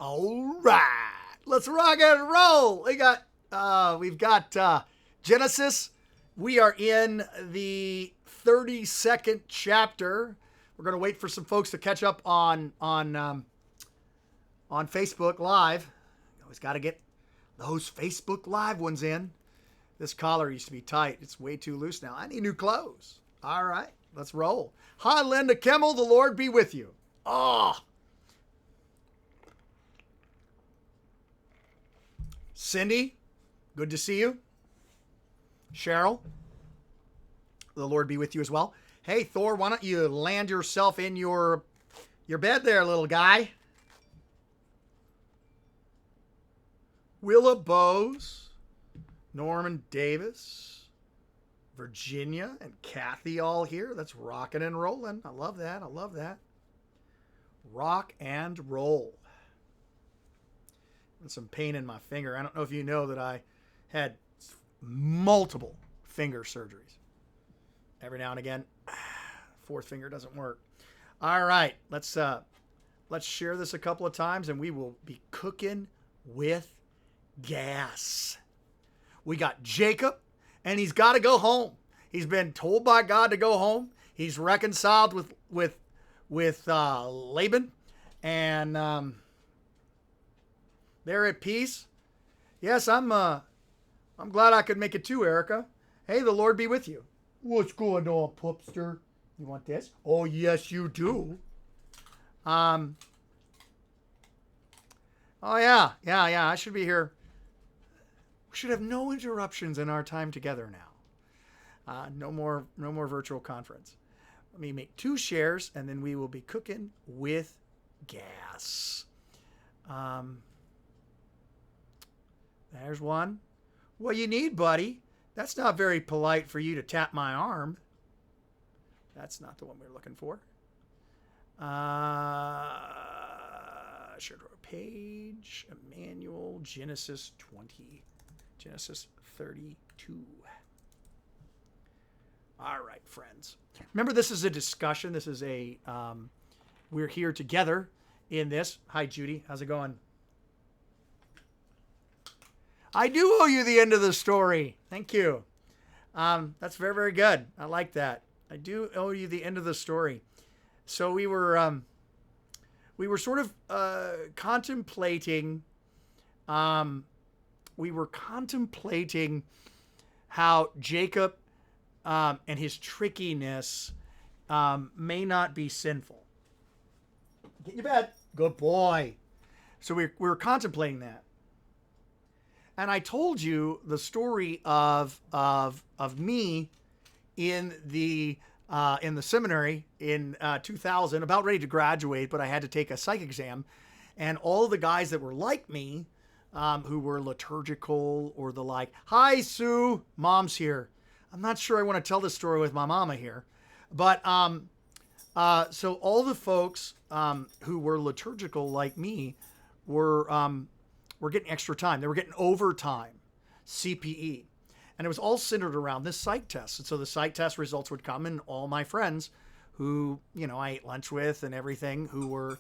All right, let's rock and roll. We've got Genesis. We are in the 32nd chapter. We're going to wait for some folks to catch up on Facebook Live. You always got to get those Facebook Live ones in. This collar used to be tight. It's way too loose now. I need new clothes. All right, let's roll. Hi, Linda Kimmel. The Lord be with you. Oh. Cindy, good to see you. Cheryl, the Lord be with you as well. Hey, Thor, why don't you land yourself in your bed there, little guy? Willa Bose, Norman Davis, Virginia, and Kathy all here. That's rocking and rolling. I love that. I love that. Rock and roll. And some pain in my finger. I don't know if you know that I had multiple finger surgeries. Every now and again, fourth finger doesn't work. All right, let's share this a couple of times, and we will be cooking with gas. We got Jacob, and he's got to go home. He's been told by God to go home. He's reconciled with Laban, and they're at peace. Yes, I'm glad I could make it too, Erica. Hey, the Lord be with you. What's going on, Pupster? You want this? Oh, yes, you do. Oh, yeah. I should be here. We should have no interruptions in our time together now. No more virtual conference. Let me make 2 shares, and then we will be cooking with gas. There's one. What you need, buddy? That's not very polite for you to tap my arm. That's not the one we're looking for. Share to our page. Immanuel, Genesis 20. Genesis 32. All right, friends. Remember, this is a discussion. This is we're here together in this. Hi, Judy. How's it going? I do owe you the end of the story. Thank you. That's very, very good. I like that. I do owe you the end of the story. So we were sort of contemplating. We were contemplating how Jacob and his trickiness may not be sinful. Get in your bed. Good boy. So we were contemplating that. And I told you the story of me in the seminary in 2000, about ready to graduate, but I had to take a psych exam, and all the guys that were like me, who were liturgical or the like. Hi, Sue, Mom's here. I'm not sure I want to tell this story with my mama here, but so all the folks who were liturgical like me were getting extra time. They were getting overtime, CPE. And it was all centered around this psych test. And so the psych test results would come, and all my friends who, I ate lunch with and everything, who were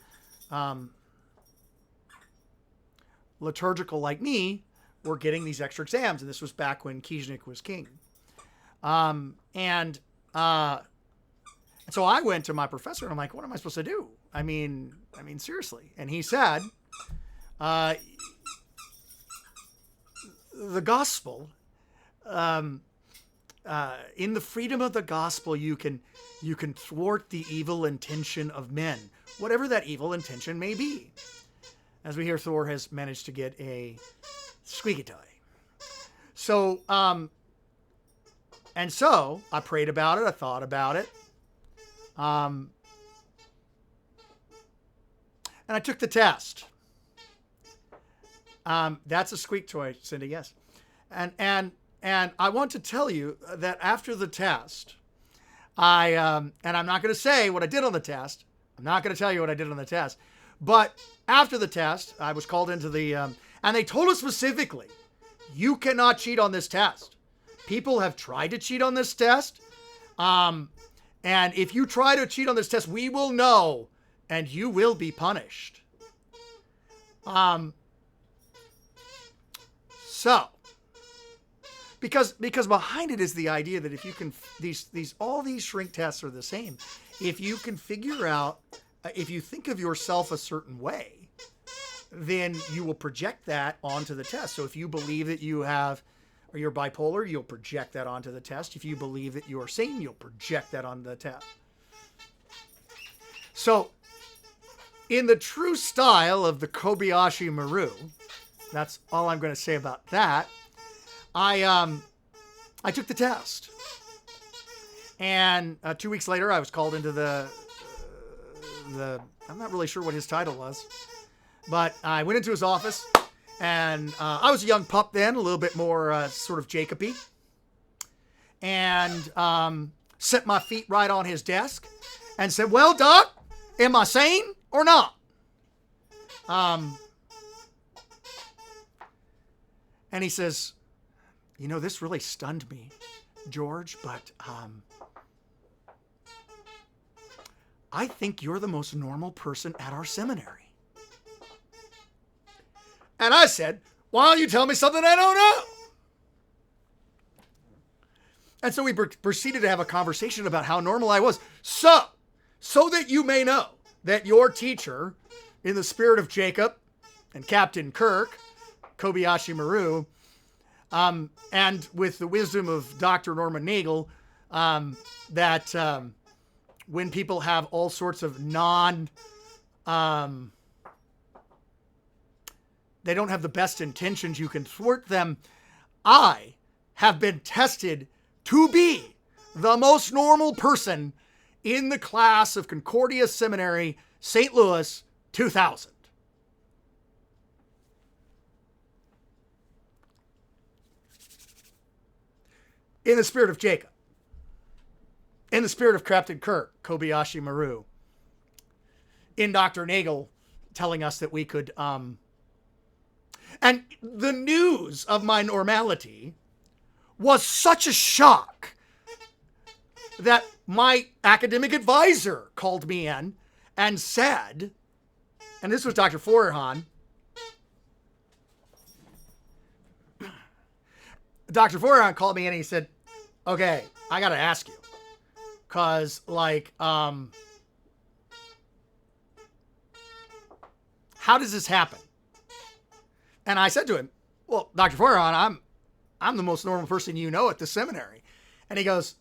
liturgical like me, were getting these extra exams. And this was back when Kijnik was king. And so I went to my professor, and I'm like, what am I supposed to do? I mean, seriously. And he said, the gospel, in the freedom of the gospel, you can thwart the evil intention of men, whatever that evil intention may be. As we hear, Thor has managed to get a squeaky toy. So, and so I prayed about it. I thought about it. And I took the test. That's a squeak toy, Cindy. Yes. And I want to tell you that after the test, and I'm not going to say what I did on the test. I'm not going to tell you what I did on the test, but after the test, I was called into the, and they told us specifically, you cannot cheat on this test. People have tried to cheat on this test. And if you try to cheat on this test, we will know, and you will be punished. Um, so, because behind it is the idea that if you can, all these shrink tests are the same. If you can figure out, if you think of yourself a certain way, then you will project that onto the test. So if you believe that you have, or you're bipolar, you'll project that onto the test. If you believe that you're sane, you'll project that onto the test. So, in the true style of the Kobayashi Maru, that's all I'm going to say about that. I took the test, and 2 weeks later, I was called into the I'm not really sure what his title was, but I went into his office, and I was a young pup then, a little bit more sort of Jacoby, and set my feet right on his desk, and said, "Well, Doc, am I sane or not?" And he says, "You know, this really stunned me, George, but I think you're the most normal person at our seminary." And I said, "Why don't you tell me something I don't know?" And so we proceeded to have a conversation about how normal I was. So that you may know that your teacher, in the spirit of Jacob and Captain Kirk, Kobayashi Maru, and with the wisdom of Dr. Norman Nagel, that when people have all sorts of they don't have the best intentions, you can thwart them. I have been tested to be the most normal person in the class of Concordia Seminary, St. Louis, 2000. In the spirit of Jacob. In the spirit of Captain Kirk, Kobayashi Maru. In Dr. Nagel telling us that we could... And the news of my normality was such a shock that my academic advisor called me in and said, and this was Dr. Feuerhahn. Dr. Feuerhahn called me in and he said, "Okay, I got to ask you. Because, how does this happen?" And I said to him, "Well, Dr. Feuerhahn, I'm the most normal person you know at the seminary." And he goes,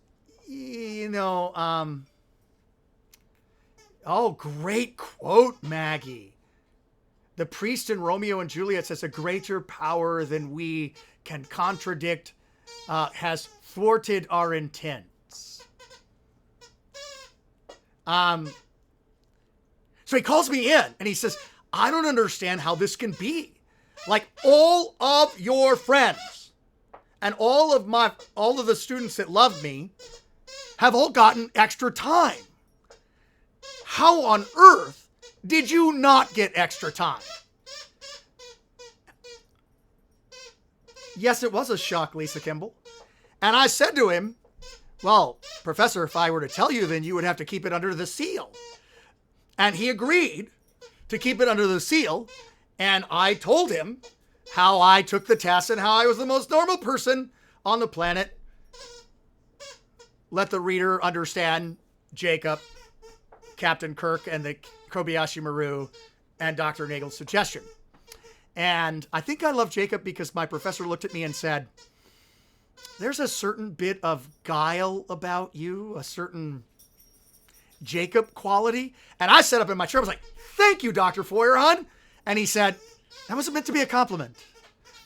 "Oh, great quote, Maggie. The priest in Romeo and Juliet says a greater power than we can contradict has thwarted our intents." So he calls me in and he says, "I don't understand how this can be. Like, all of your friends and all of the students that love me have all gotten extra time. How on earth did you not get extra time?" Yes, it was a shock, Lisa Kimball. And I said to him, "Well, Professor, if I were to tell you, then you would have to keep it under the seal." And he agreed to keep it under the seal. And I told him how I took the test and how I was the most normal person on the planet. Let the reader understand Jacob, Captain Kirk, and the Kobayashi Maru, and Dr. Nagel's suggestion. And I think I love Jacob because my professor looked at me and said, "There's a certain bit of guile about you, a certain Jacob quality." And I sat up in my chair. I was like, "Thank you, Dr. Feuerhahn." And he said, "That wasn't meant to be a compliment."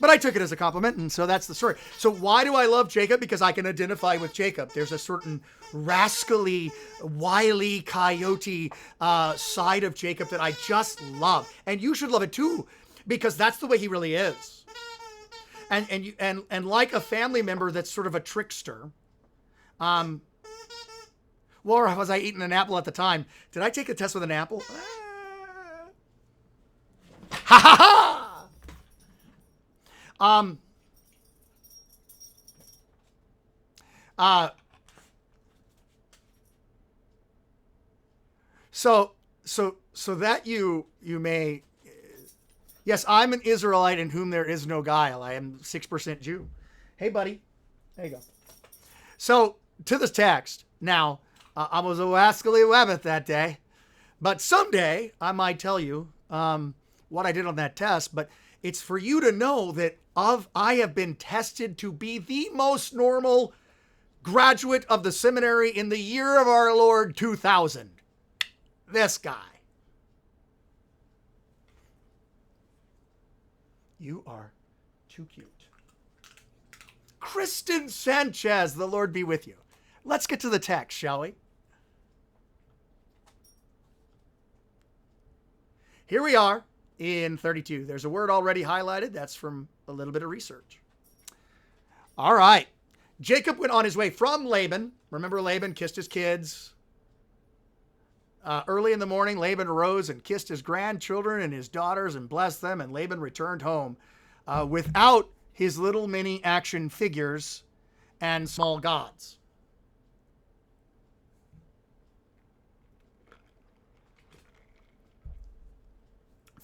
But I took it as a compliment, and so that's the story. So why do I love Jacob? Because I can identify with Jacob. There's a certain rascally, wily, coyote side of Jacob that I just love. And you should love it too, because that's the way he really is. And like a family member that's sort of a trickster. Laura, was I eating an apple at the time? Did I take a test with an apple? Ha ha ha! So that you may Yes, I'm an Israelite in whom there is no guile. I am 6% Jew. Hey, buddy. There you go. So, to this text. Now, I was a wascally wabbit that day. But someday, I might tell you what I did on that test. But it's for you to know that I have been tested to be the most normal graduate of the seminary in the year of our Lord 2000. This guy. You are too cute. Kristen Sanchez, the Lord be with you. Let's get to the text, shall we? Here we are in 32. There's a word already highlighted. That's from a little bit of research. All right. Jacob went on his way from Laban. Remember, Laban kissed his kids. Early in the morning, Laban arose and kissed his grandchildren and his daughters and blessed them. And Laban returned home without his little mini action figures and small gods.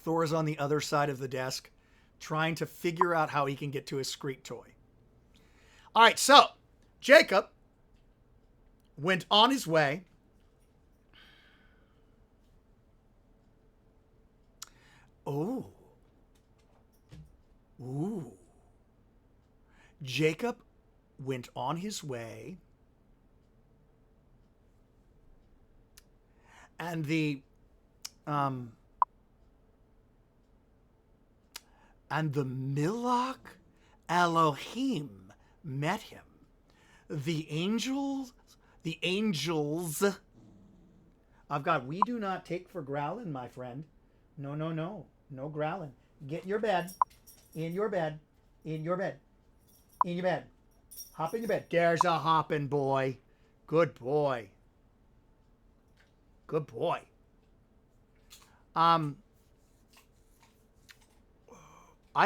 Thor's on the other side of the desk trying to figure out how he can get to his Screek toy. All right, so Jacob went on his way. Oh. Ooh. Jacob went on his way. And the Milach Elohim met him. The angels of God. We do not take for growling, my friend. No. No growling. Get in your bed. In your bed. In your bed. In your bed. Hop in your bed. There's a hopping boy. Good boy. Good boy. I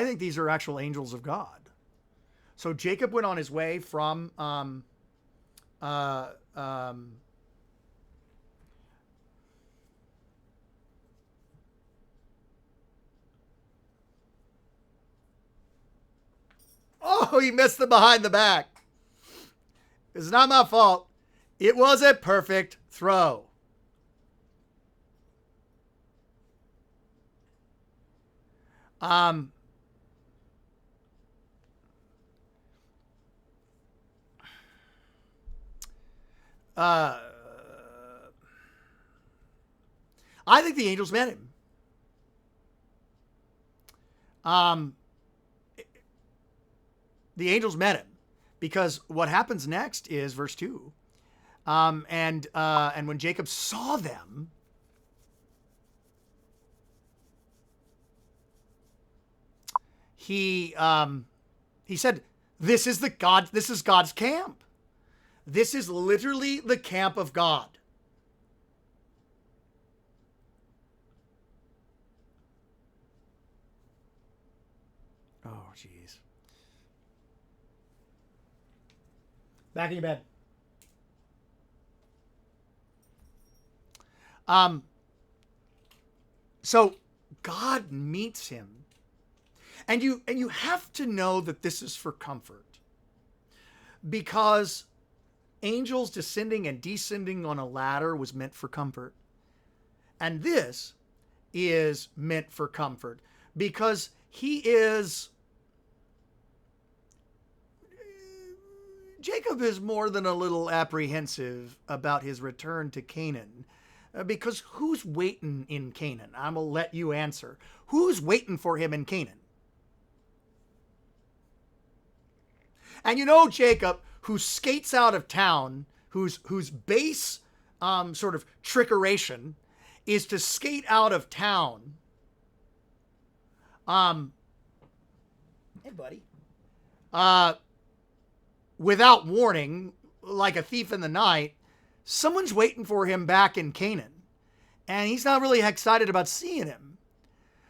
think these are actual angels of God. So Jacob went on his way from oh, he missed the behind the back. It's not my fault. It was a perfect throw. I think the angels met him. The angels met him because what happens next is verse 2. And when Jacob saw them, he said, this is God's camp. This is literally the camp of God. Oh, jeez. Back in your bed. So God meets him. And you have to know that this is for comfort. Because angels descending and descending on a ladder was meant for comfort. And this is meant for comfort because Jacob is more than a little apprehensive about his return to Canaan. Because who's waiting in Canaan? I'm going to let you answer. Who's waiting for him in Canaan? And you know Jacob, who skates out of town, whose base sort of trickeration is to skate out of town. Hey, buddy. Without warning, like a thief in the night, someone's waiting for him back in Canaan. And he's not really excited about seeing him.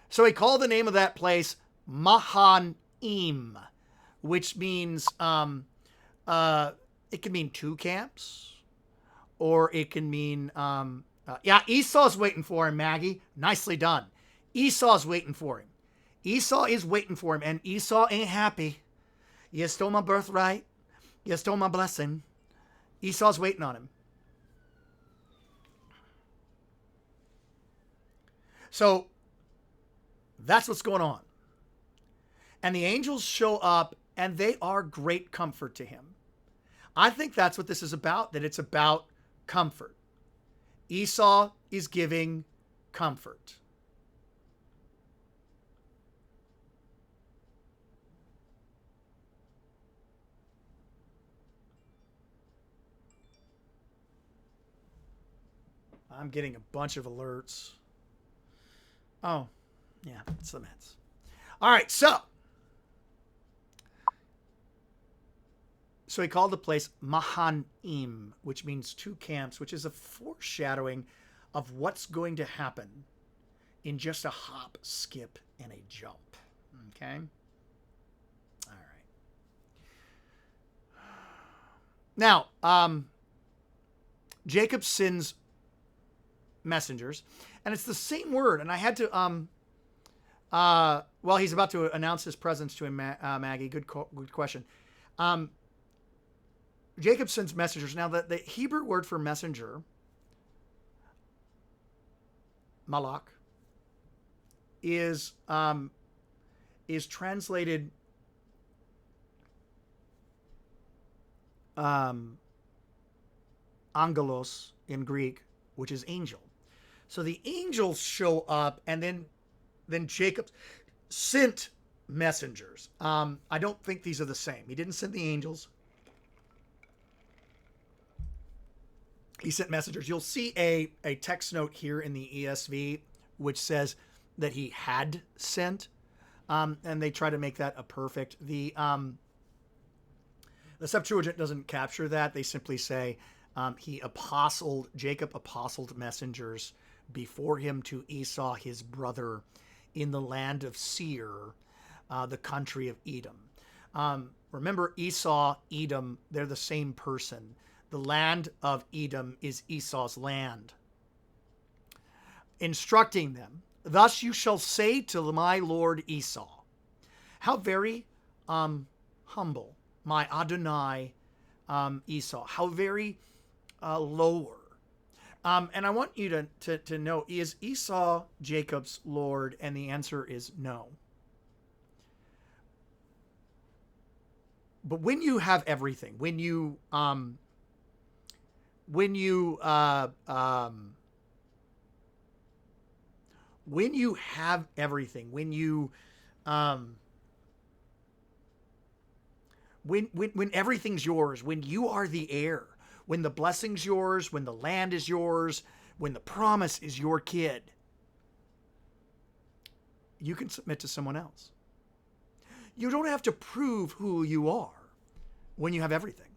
So he called the name of that place Mahanaim, which means it can mean two camps, or it can mean Esau's waiting for him, Maggie. Nicely done. Esau's waiting for him. Esau is waiting for him, and Esau ain't happy. You stole my birthright. You stole my blessing. Esau's waiting on him. So that's what's going on. And the angels show up, and they are great comfort to him. I think that's what this is about, that it's about comfort. Esau is giving comfort. I'm getting a bunch of alerts. Oh, yeah, it's the Mets. All right, so he called the place Mahanim, which means two camps, which is a foreshadowing of what's going to happen in just a hop, skip, and a jump. Okay? All right. Now, Jacob sends messengers, and it's the same word, and I had to well, he's about to announce his presence to him, Maggie. Good question. Jacob sends messengers. Now, the Hebrew word for messenger, malach, is translated angelos in Greek, which is angel. So the angels show up, and then Jacob sent messengers. I don't think these are the same. He didn't send the angels. He sent messengers. You'll see a text note here in the ESV which says that he had sent, and they try to make that a perfect. The Septuagint doesn't capture that. They simply say Jacob apostled messengers before him to Esau his brother in the land of Seir, the country of Edom. Remember, Esau, Edom, they're the same person. The land of Edom is Esau's land. Instructing them, thus you shall say to my lord Esau, how very humble, my Adonai Esau, how very lower. And I want you to know, is Esau Jacob's Lord? And the answer is no. But when you have everything, when you have everything, when everything's yours, when you are the heir, when the blessing's yours, when the land is yours, when the promise is your kid, you can submit to someone else. You don't have to prove who you are when you have everything.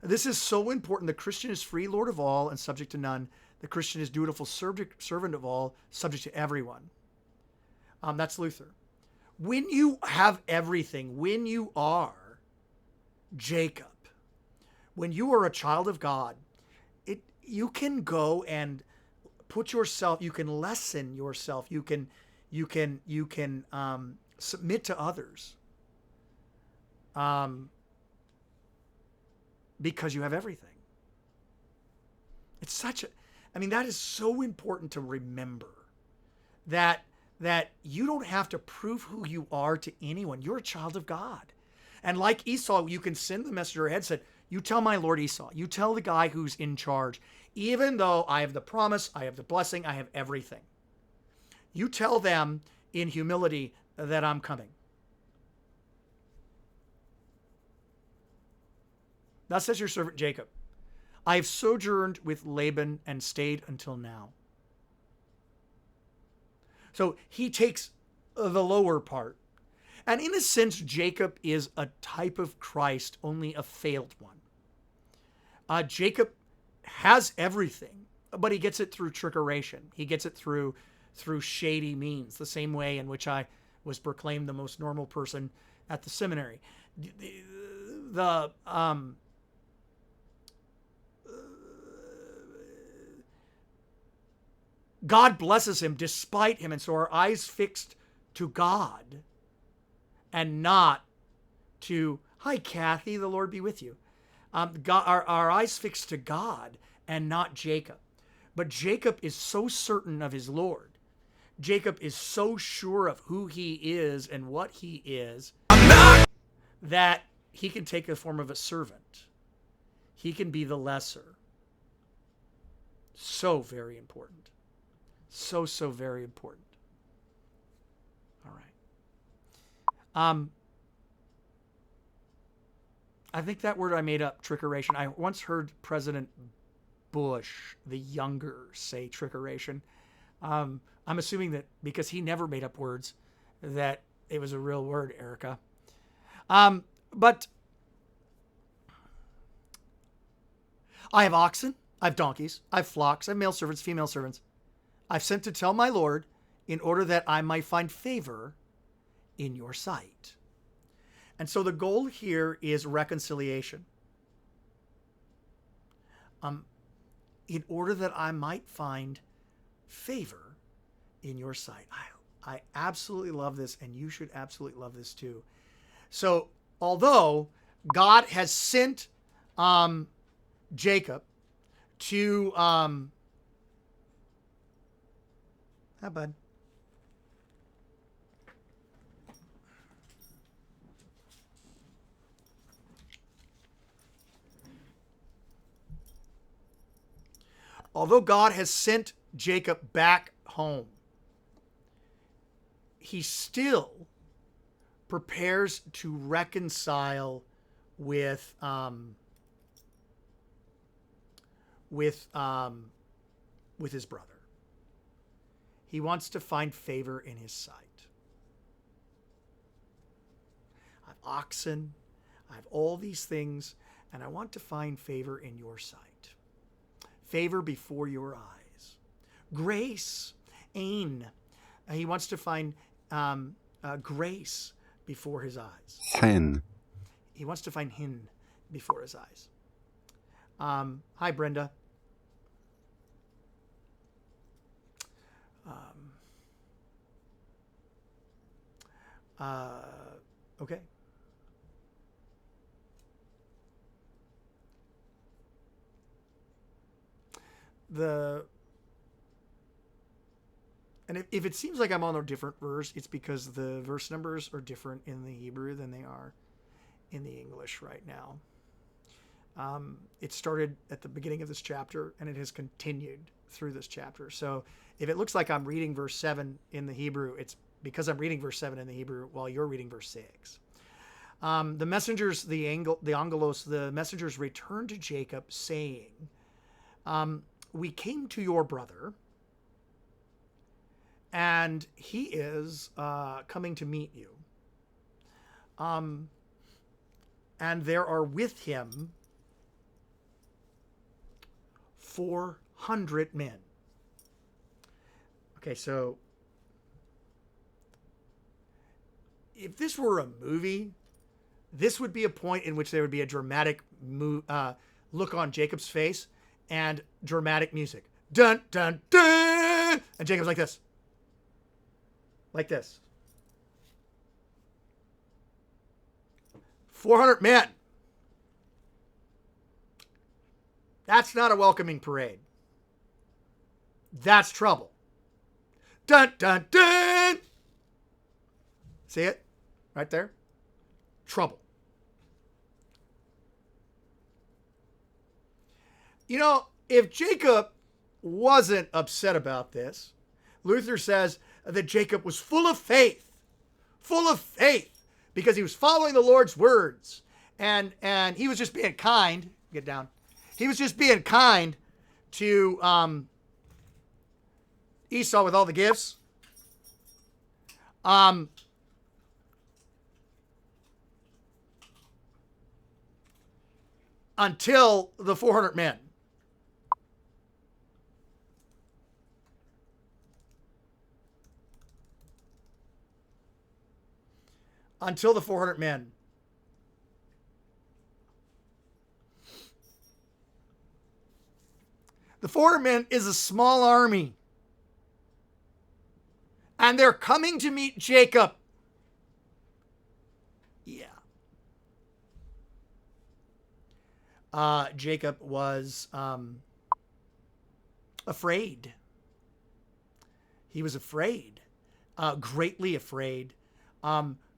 This is so important. The Christian is free, Lord of all, and subject to none. The Christian is dutiful servant of all, subject to everyone. That's Luther. When you have everything, when you are Jacob, when you are a child of God, you can go and put yourself, you can lessen yourself, you can submit to others, because you have everything. It's that is so important to remember, that you don't have to prove who you are to anyone. You're a child of God. And like Esau, you can send the messenger ahead, said, you tell my lord Esau, you tell the guy who's in charge, even though I have the promise, I have the blessing, I have everything. You tell them in humility that I'm coming. Thus says your servant Jacob, I have sojourned with Laban and stayed until now. So he takes the lower part. And in a sense, Jacob is a type of Christ, only a failed one. Jacob has everything, but he gets it through trickeration. He gets it through shady means, the same way in which I was proclaimed the most normal person at the seminary. God blesses him despite him, and so our eyes fixed to God and not to, hi, Kathy, the Lord be with you. God, our eyes fixed to God and not Jacob. But Jacob is so certain of his Lord. Jacob is so sure of who he is and what he is that he can take the form of a servant. He can be the lesser. So very important. So very important. All right. I think that word I made up, trickeration. I once heard President Bush, the younger, say trickeration. I'm assuming that because he never made up words, that it was a real word, Erica. But I have oxen, I have donkeys, I have flocks, I have male servants, female servants. I've sent to tell my Lord in order that I might find favor in your sight. And so the goal here is reconciliation. In order that I might find favor in your sight. I absolutely love this, and you should absolutely love this too. So, although God has sent Jacob to hi, bud. Although God has sent Jacob back home, he still prepares to reconcile with his brother. He wants to find favor in his sight. I have oxen, I have all these things, and I want to find favor in your sight. Favor before your eyes. Grace, ain. He wants to find grace before his eyes. Hin. He wants to find hin before his eyes. Hi, Brenda. Okay. And if it seems like I'm on a different verse, it's because the verse numbers are different in the Hebrew than they are in the English right now. It started at the beginning of this chapter, and it has continued through this chapter. So if it looks like I'm reading verse 7 in the Hebrew, it's because I'm reading verse 7 in the Hebrew while you're reading verse 6. The messengers, the angelos, the messengers returned to Jacob, saying, we came to your brother, and he is coming to meet you. And there are with him 400 men. Okay, so if this were a movie, this would be a point in which there would be a dramatic look on Jacob's face and dramatic music. Dun, dun, dun! And Jacob's like this. Like this. 400 men. That's not a welcoming parade. That's trouble. Dun, dun, dun! See it? Right there? Trouble. You know, if Jacob wasn't upset about this, Luther says that Jacob was full of faith, because he was following the Lord's words, and he was just being kind. Get down. He was just being kind to Esau with all the gifts. Until the 400 men. Until the 400 men. The 400 men is a small army. And they're coming to meet Jacob. Yeah. Jacob was afraid. He was afraid, greatly afraid,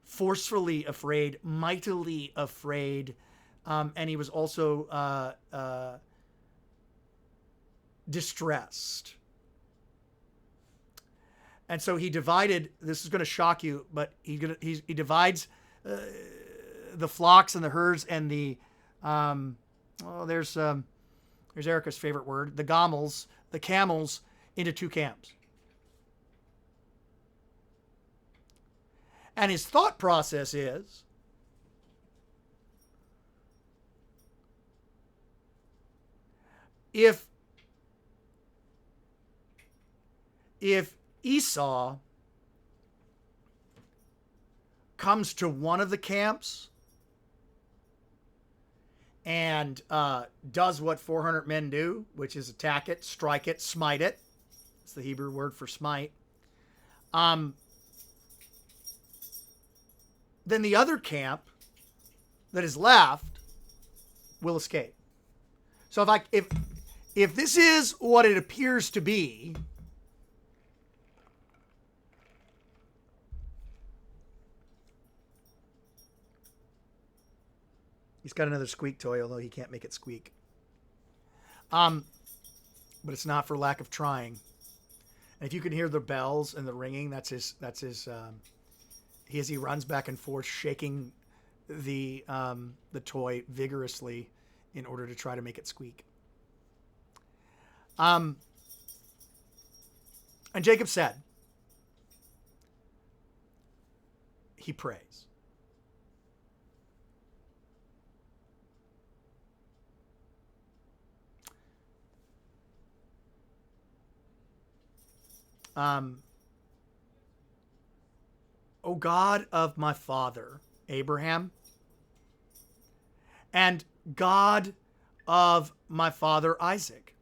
forcefully afraid, mightily afraid, and he was also distressed. And so he divided. This is going to shock you, but he divides the flocks and the herds and the there's Erica's favorite word, the camels into two camps. And his thought process is, if Esau comes to one of the camps and does what 400 men do, which is attack it, strike it, smite it. It's the Hebrew word for smite. Then the other camp that is left will escape. So if this is what it appears to be, he's got another squeak toy, although he can't make it squeak. But it's not for lack of trying. And if you can hear the bells and the ringing, that's his. As he runs back and forth, shaking the toy vigorously in order to try to make it squeak. And Jacob said, he prays. O God of my father Abraham, and God of my father Isaac,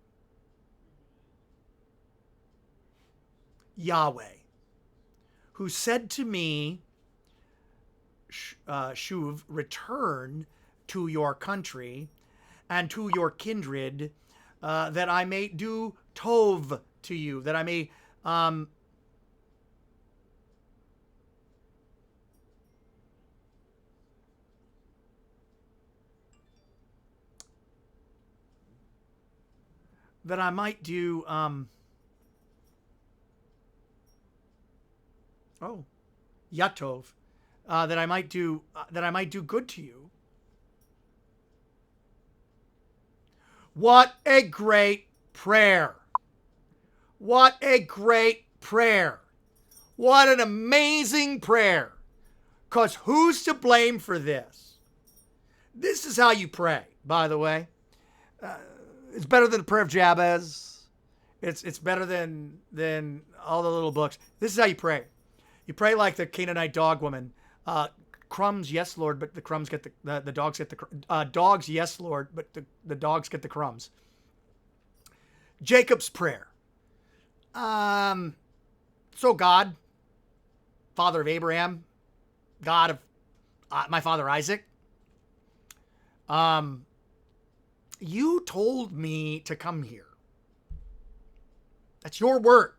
Yahweh, who said to me, Shuv, return to your country and to your kindred, that I may do tov to you, that I may might do Yatov, that I might do good to you. What a great prayer. What a great prayer. What an amazing prayer. 'Cause who's to blame for this? This is how you pray, by the way. It's better than the prayer of Jabez. It's better than all the little books. This is how you pray. You pray like the Canaanite dog woman. Crumbs, yes, Lord, but the crumbs get the dogs get the dogs, yes, Lord, but the dogs get the crumbs. Jacob's prayer. So God, father of Abraham, God of my father Isaac, you told me to come here. That's your word.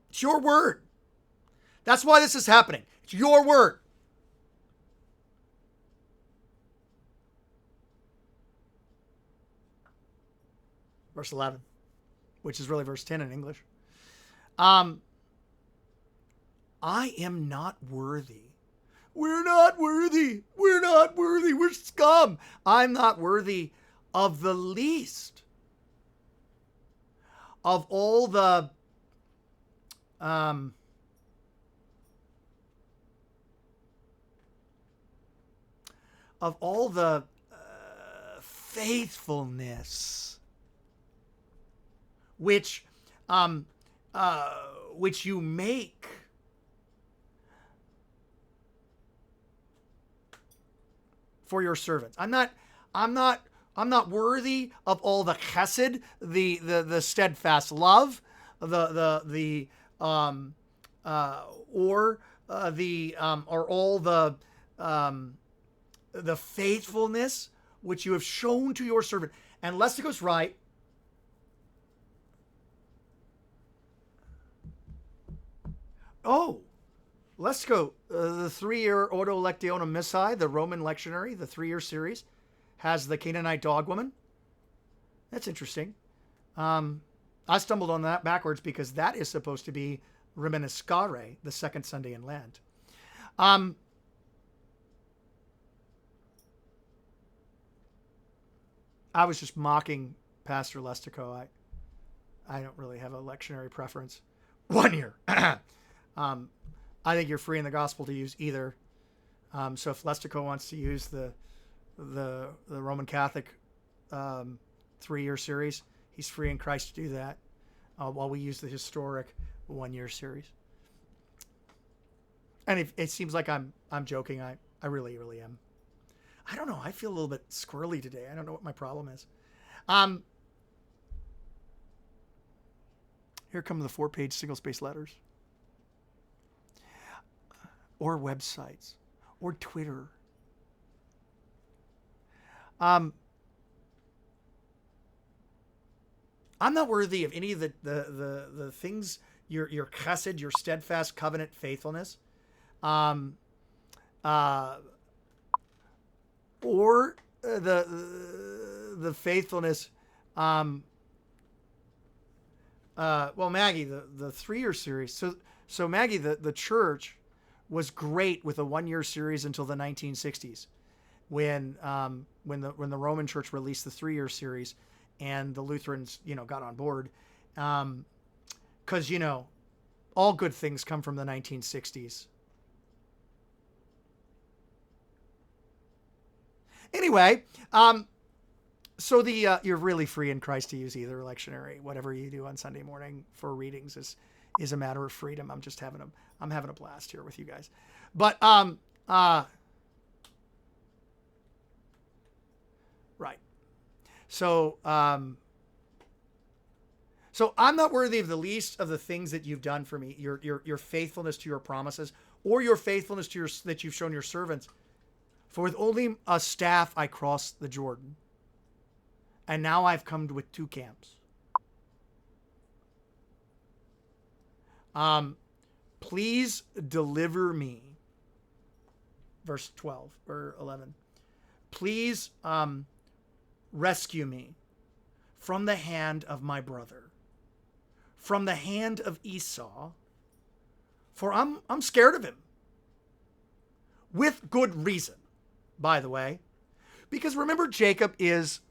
It's your word. That's why this is happening. It's your word. Verse 11, which is really verse 10 in English. I am not worthy. We're not worthy. We're not worthy. We're scum. I'm not worthy of the least of all the faithfulness which you make for your servants. I'm not worthy of all the chesed, the steadfast love, or all the faithfulness which you have shown to your servant. And Lestico's right. Oh, Lestico, the 3-year Ordo Lectionum Missae, the Roman lectionary, the 3-year series, has the Canaanite dog woman. That's interesting. I stumbled on that backwards because that is supposed to be Reminiscare, the second Sunday in Lent. I was just mocking Pastor Lestico. I don't really have a lectionary preference. 1 year. I think you're free in the gospel to use either. So if Lestico wants to use the Roman Catholic 3-year series, he's free in Christ to do that, while we use the historic 1-year series. And it seems like I'm joking. I really, really am. I don't know. I feel a little bit squirrely today. I don't know what my problem is. Here come the 4-page single-space letters. Or websites. Or Twitter. I'm not worthy of any of the things, your chesed, your steadfast covenant faithfulness. Or the faithfulness. Well, Maggie, the 3-year series. So Maggie, the church was great with a 1-year series until the 1960s, when the Roman Church released the 3-year series, and the Lutherans, got on board, because all good things come from the 1960s. Anyway, so you're really free in Christ to use either lectionary. Whatever you do on Sunday morning for readings is a matter of freedom. I'm having a blast here with you guys. But right. So I'm not worthy of the least of the things that you've done for me. Your faithfulness to your promises, or your faithfulness that you've shown your servants. For with only a staff I crossed the Jordan, and now I've come with 2 camps. Please deliver me. Verse 12 or 11. Please rescue me from the hand of my brother, from the hand of Esau, for I'm scared of him. With good reason, by the way, because remember, Jacob is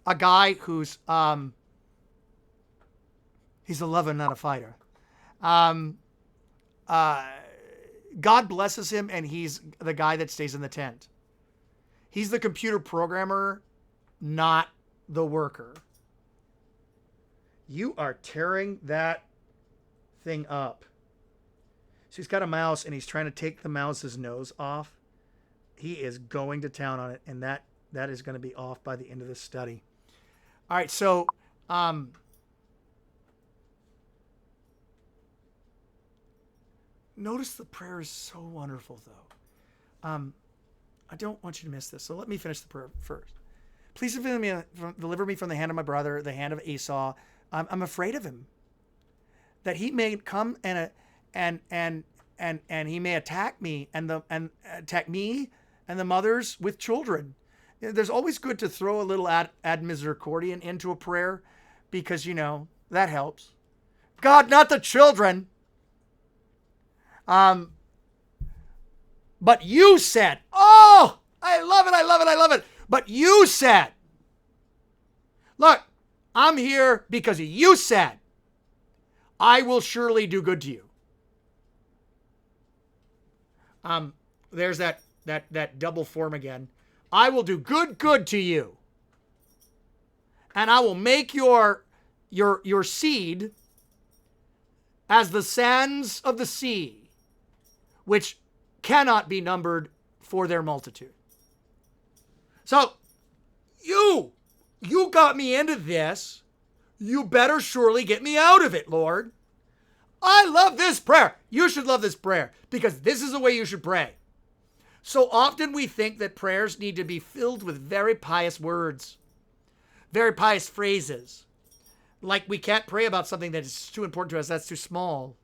a guy who's he's a lover, not a fighter. God blesses him, and he's the guy that stays in the tent. He's the computer programmer, not the worker. You are tearing that thing up. So he's got a mouse, and he's trying to take the mouse's nose off. He is going to town on it, and that is going to be off by the end of this study. All right, so notice the prayer is so wonderful, though. I don't want you to miss this, so let me finish the prayer first. Please deliver me from the hand of my brother, the hand of Esau. I'm afraid of him, that he may come and he may attack me and the mothers with children. There's always good to throw a little ad misericordiam into a prayer, because that helps. God, not the children. But you said, oh, I love it. But you said, look, I'm here because you said, I will surely do good to you. There's that double form again. I will do good to you. And I will make your seed as the sands of the sea, which cannot be numbered for their multitude. So you got me into this You better surely get me out of it, Lord. I love this prayer. You should love this prayer because this is the way you should pray. So often we think that prayers need to be filled with very pious words, very pious phrases. Like we can't pray about something that is too important to us, that's too small.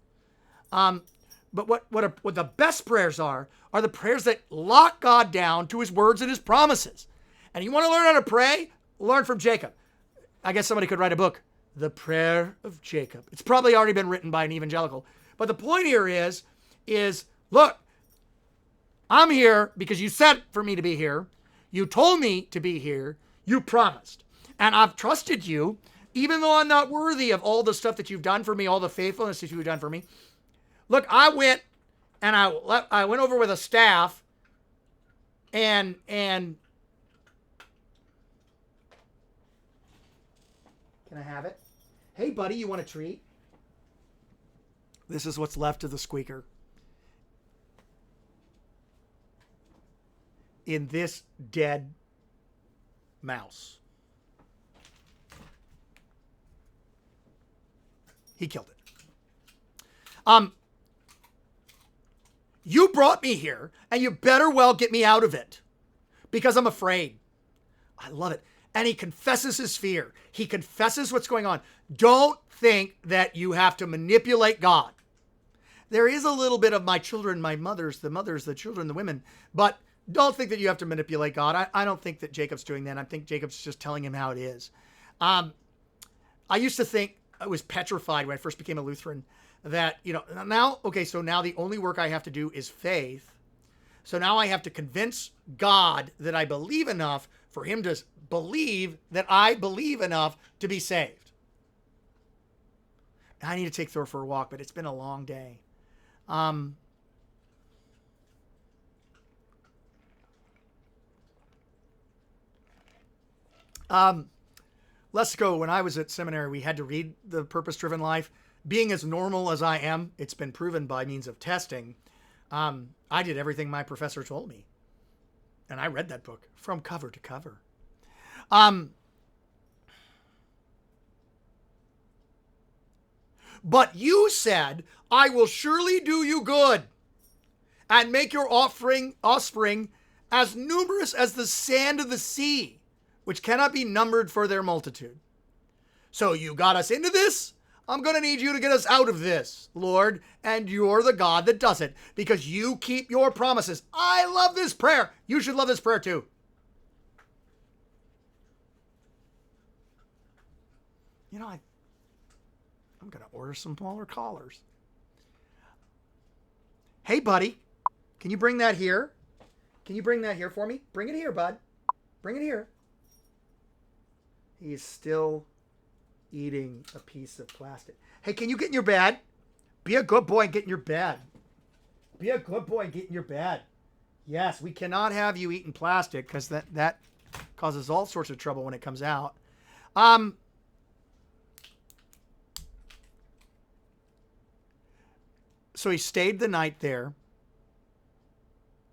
But what the best prayers are the prayers that lock God down to his words and his promises. And you want to learn how to pray? Learn from Jacob. I guess somebody could write a book, The Prayer of Jacob. It's probably already been written by an evangelical. But the point here is look, I'm here because you said for me to be here. You told me to be here. You promised. And I've trusted you, even though I'm not worthy of all the stuff that you've done for me, all the faithfulness that you've done for me. Look, I went and I went over with a staff and can I have it? Hey, buddy, you want a treat? This is what's left of the squeaker. In this dead mouse. He killed it. You brought me here, and you better well get me out of it because I'm afraid. I love it. And he confesses his fear. He confesses what's going on. Don't think that you have to manipulate God. There is a little bit of my children, my mothers, the children, the women, but don't think that you have to manipulate God. I don't think that Jacob's doing that. I think Jacob's just telling him how it is. I used to think, I was petrified when I first became a Lutheran, that, now the only work I have to do is faith. So now I have to convince God that I believe enough for him to believe that I believe enough to be saved. I need to take Thor for a walk, but it's been a long day. Let's go. When I was at seminary, we had to read The Purpose-Driven Life. Being as normal as I am, it's been proven by means of testing. I did everything my professor told me. And I read that book from cover to cover. But you said, I will surely do you good and make your offspring as numerous as the sand of the sea, which cannot be numbered for their multitude. So you got us into this. I'm going to need you to get us out of this, Lord. And you're the God that does it because you keep your promises. I love this prayer. You should love this prayer too. I'm going to order some smaller collars. Hey, buddy, can you bring that here? Can you bring that here for me? Bring it here, bud. Bring it here. He's still eating a piece of plastic. Hey, can you get in your bed? Be a good boy and get in your bed. Be a good boy and get in your bed. Yes, we cannot have you eating plastic because that causes all sorts of trouble when it comes out. So he stayed the night there.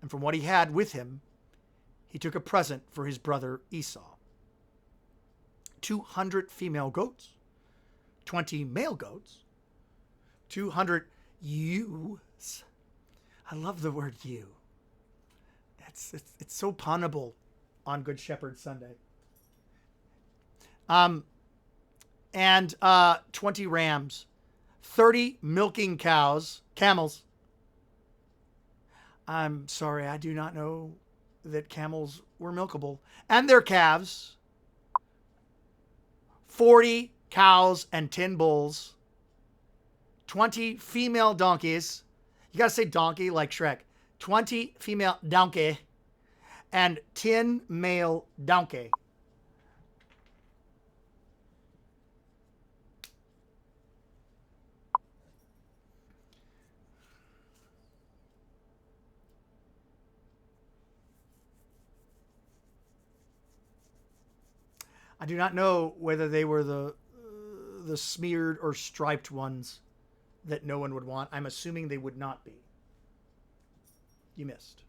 And from what he had with him, he took a present for his brother Esau. 200 female goats, 20 male goats, 200 ewes. I love the word ewe. It's so punnable on Good Shepherd Sunday. And 20 rams, 30 milking camels. I'm sorry, I do not know that camels were milkable. And their calves, 40 cows and 10 bulls, 20 female donkeys. You got to say donkey like Shrek. 20 female donkey and 10 male donkey. I do not know whether they were the smeared or striped ones that no one would want. I'm assuming they would not be. You missed.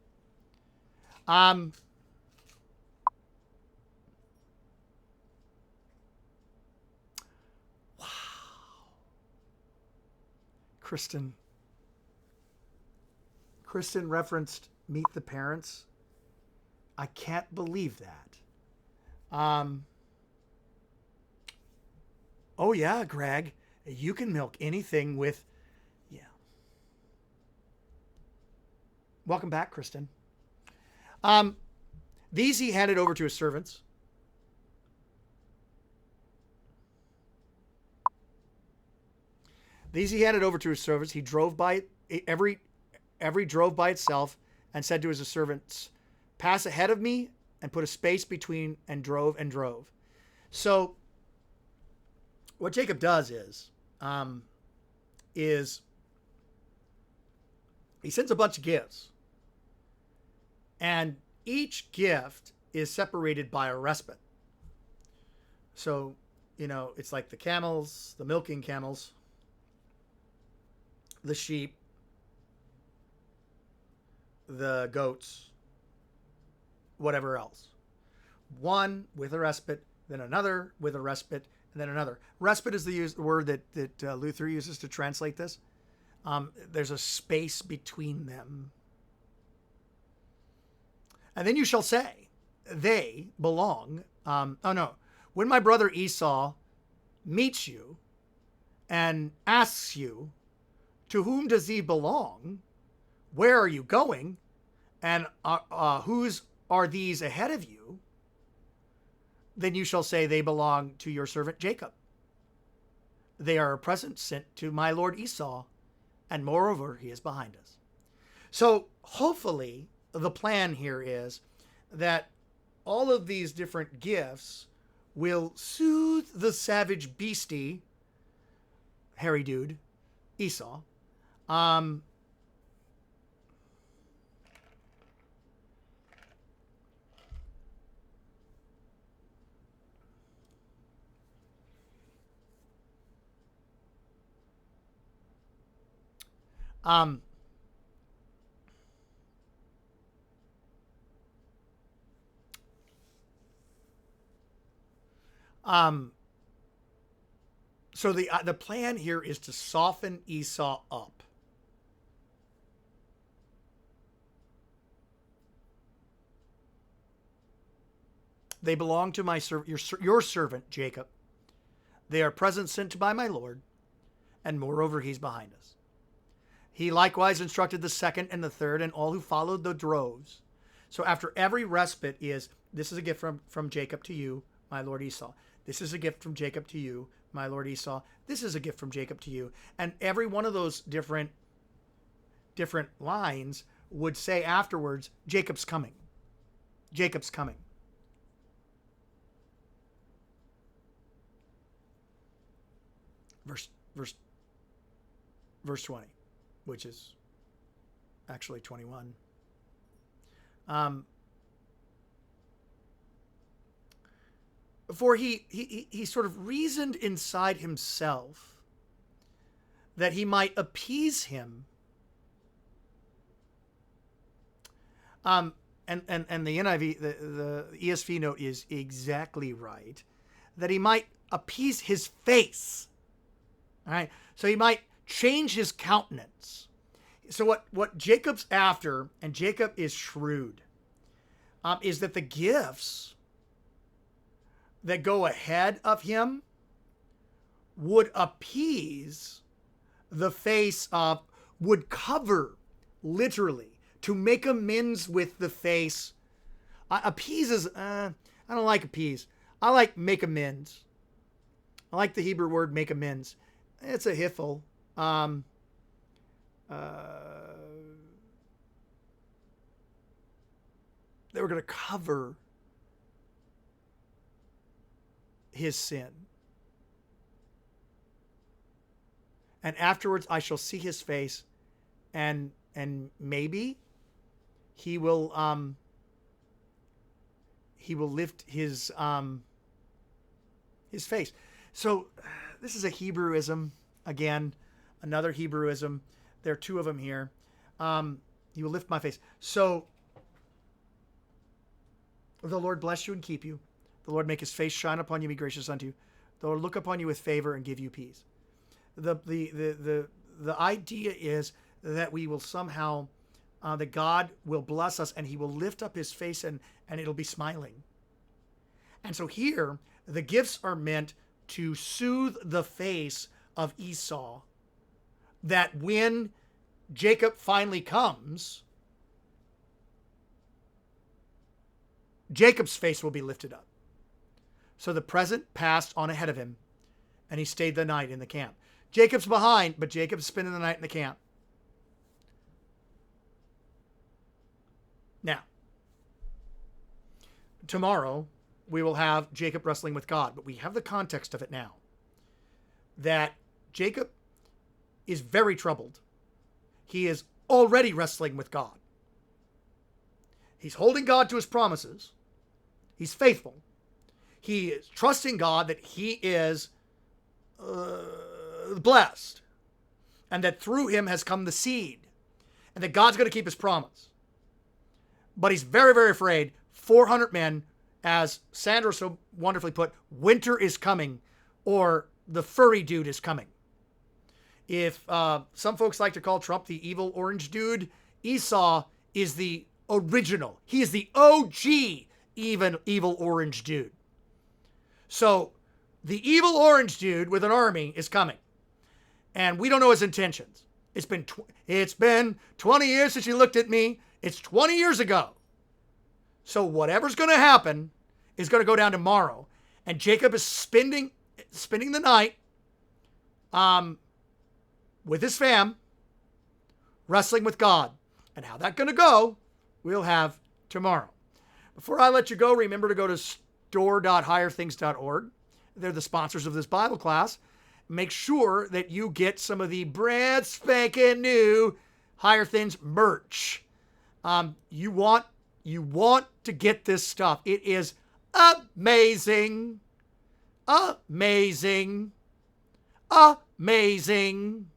Kristen referenced Meet the Parents. I can't believe that. Oh yeah, Greg, you can milk anything with, yeah. Welcome back, Kristen. These he handed over to his servants. These he handed over to his servants. He drove by every drove by itself and said to his servants, "Pass ahead of me," and put a space between, and drove and drove. So what Jacob does is he sends a bunch of gifts, and each gift is separated by a respite. So, it's like the camels, the milking camels, the sheep, the goats, whatever else. One with a respite, then another with a respite, and then another. Respite is the word that Luther uses to translate this. There's a space between them. And then you shall say, they belong. When my brother Esau meets you and asks you, to whom does he belong? Where are you going? And whose are these ahead of you? Then you shall say, they belong to your servant Jacob. They are a present sent to my lord Esau, and moreover, he is behind us. So hopefully the plan here is that all of these different gifts will soothe the savage beastie, hairy dude, Esau. So the plan here is to soften Esau up. They belong to my your servant Jacob. They are presents sent by my Lord, and moreover he's behind us. He likewise instructed the second and the third and all who followed the droves. So after every respite this is a gift from Jacob to you, my Lord Esau. This is a gift from Jacob to you, my Lord Esau. This is a gift from Jacob to you. And every one of those different lines would say afterwards, Jacob's coming. Jacob's coming. Verse 20, which is actually 21. For he sort of reasoned inside himself that he might appease him. And the NIV, the ESV note is exactly right, that he might appease his face. All right, so he might change his countenance. So what Jacob's after, and Jacob is shrewd, is that the gifts that go ahead of him would appease the face of, would cover, literally, to make amends with the face. Appease is, I don't like appease. I like make amends. I like the Hebrew word make amends. It's a hiffle. They were going to cover his sin. And afterwards I shall see his face, and maybe he will lift his face. So this is a Hebrewism, again, another Hebrewism. There are two of them here. He will lift my face. So the Lord bless you and keep you. The Lord make his face shine upon you and be gracious unto you. The Lord look upon you with favor and give you peace. The the idea is that we will somehow, that God will bless us and he will lift up his face and it'll be smiling. And so here, the gifts are meant to soothe the face of Esau, that when Jacob finally comes, Jacob's face will be lifted up. So the present passed on ahead of him, and he stayed the night in the camp. Jacob's behind, but Jacob's spending the night in the camp. Now, tomorrow we will have Jacob wrestling with God, but we have the context of it now. That Jacob is very troubled. He is already wrestling with God. He's holding God to his promises. He's faithful. He is trusting God that he is blessed, and that through him has come the seed, and that God's going to keep his promise. But he's very, very afraid. 400 men, as Sandra so wonderfully put, winter is coming, or the furry dude is coming. If some folks like to call Trump the evil orange dude, Esau is the original. He is the OG evil orange dude. So the evil orange dude with an army is coming, and we don't know his intentions. It's been 20 years since you looked at me. It's 20 years ago. So whatever's going to happen is going to go down tomorrow, and Jacob is spending the night with his fam, wrestling with God. And how that's going to go, we'll have tomorrow. Before I let you go, remember to go to store.higherthings.org. They're the sponsors of this Bible class. Make sure that you get some of the brand spanking new Higher Things merch. You want to get this stuff. It is amazing. Amazing. Amazing.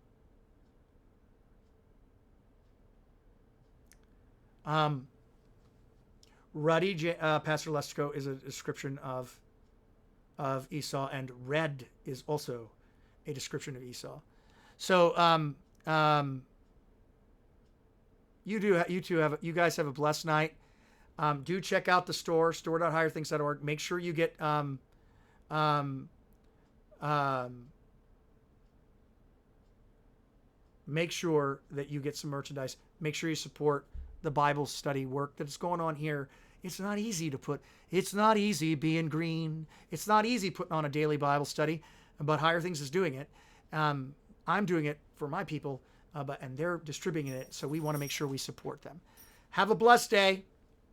Ruddy, Pastor Lesko, is a description of Esau, and red is also a description of Esau. So you guys have a blessed night. Do check out the store.higherthings.org. Make sure you get make sure that you get some merchandise. Make sure you support the Bible study work that's going on here. It's not easy being green. It's not easy putting on a daily Bible study, but Higher Things is doing it. I'm doing it for my people, and they're distributing it, so we want to make sure we support them. Have a blessed day.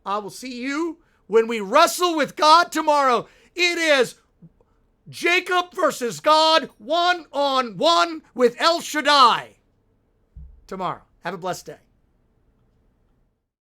I will see you when we wrestle with God tomorrow. It is Jacob versus God, one-on-one with El Shaddai tomorrow. Have a blessed day.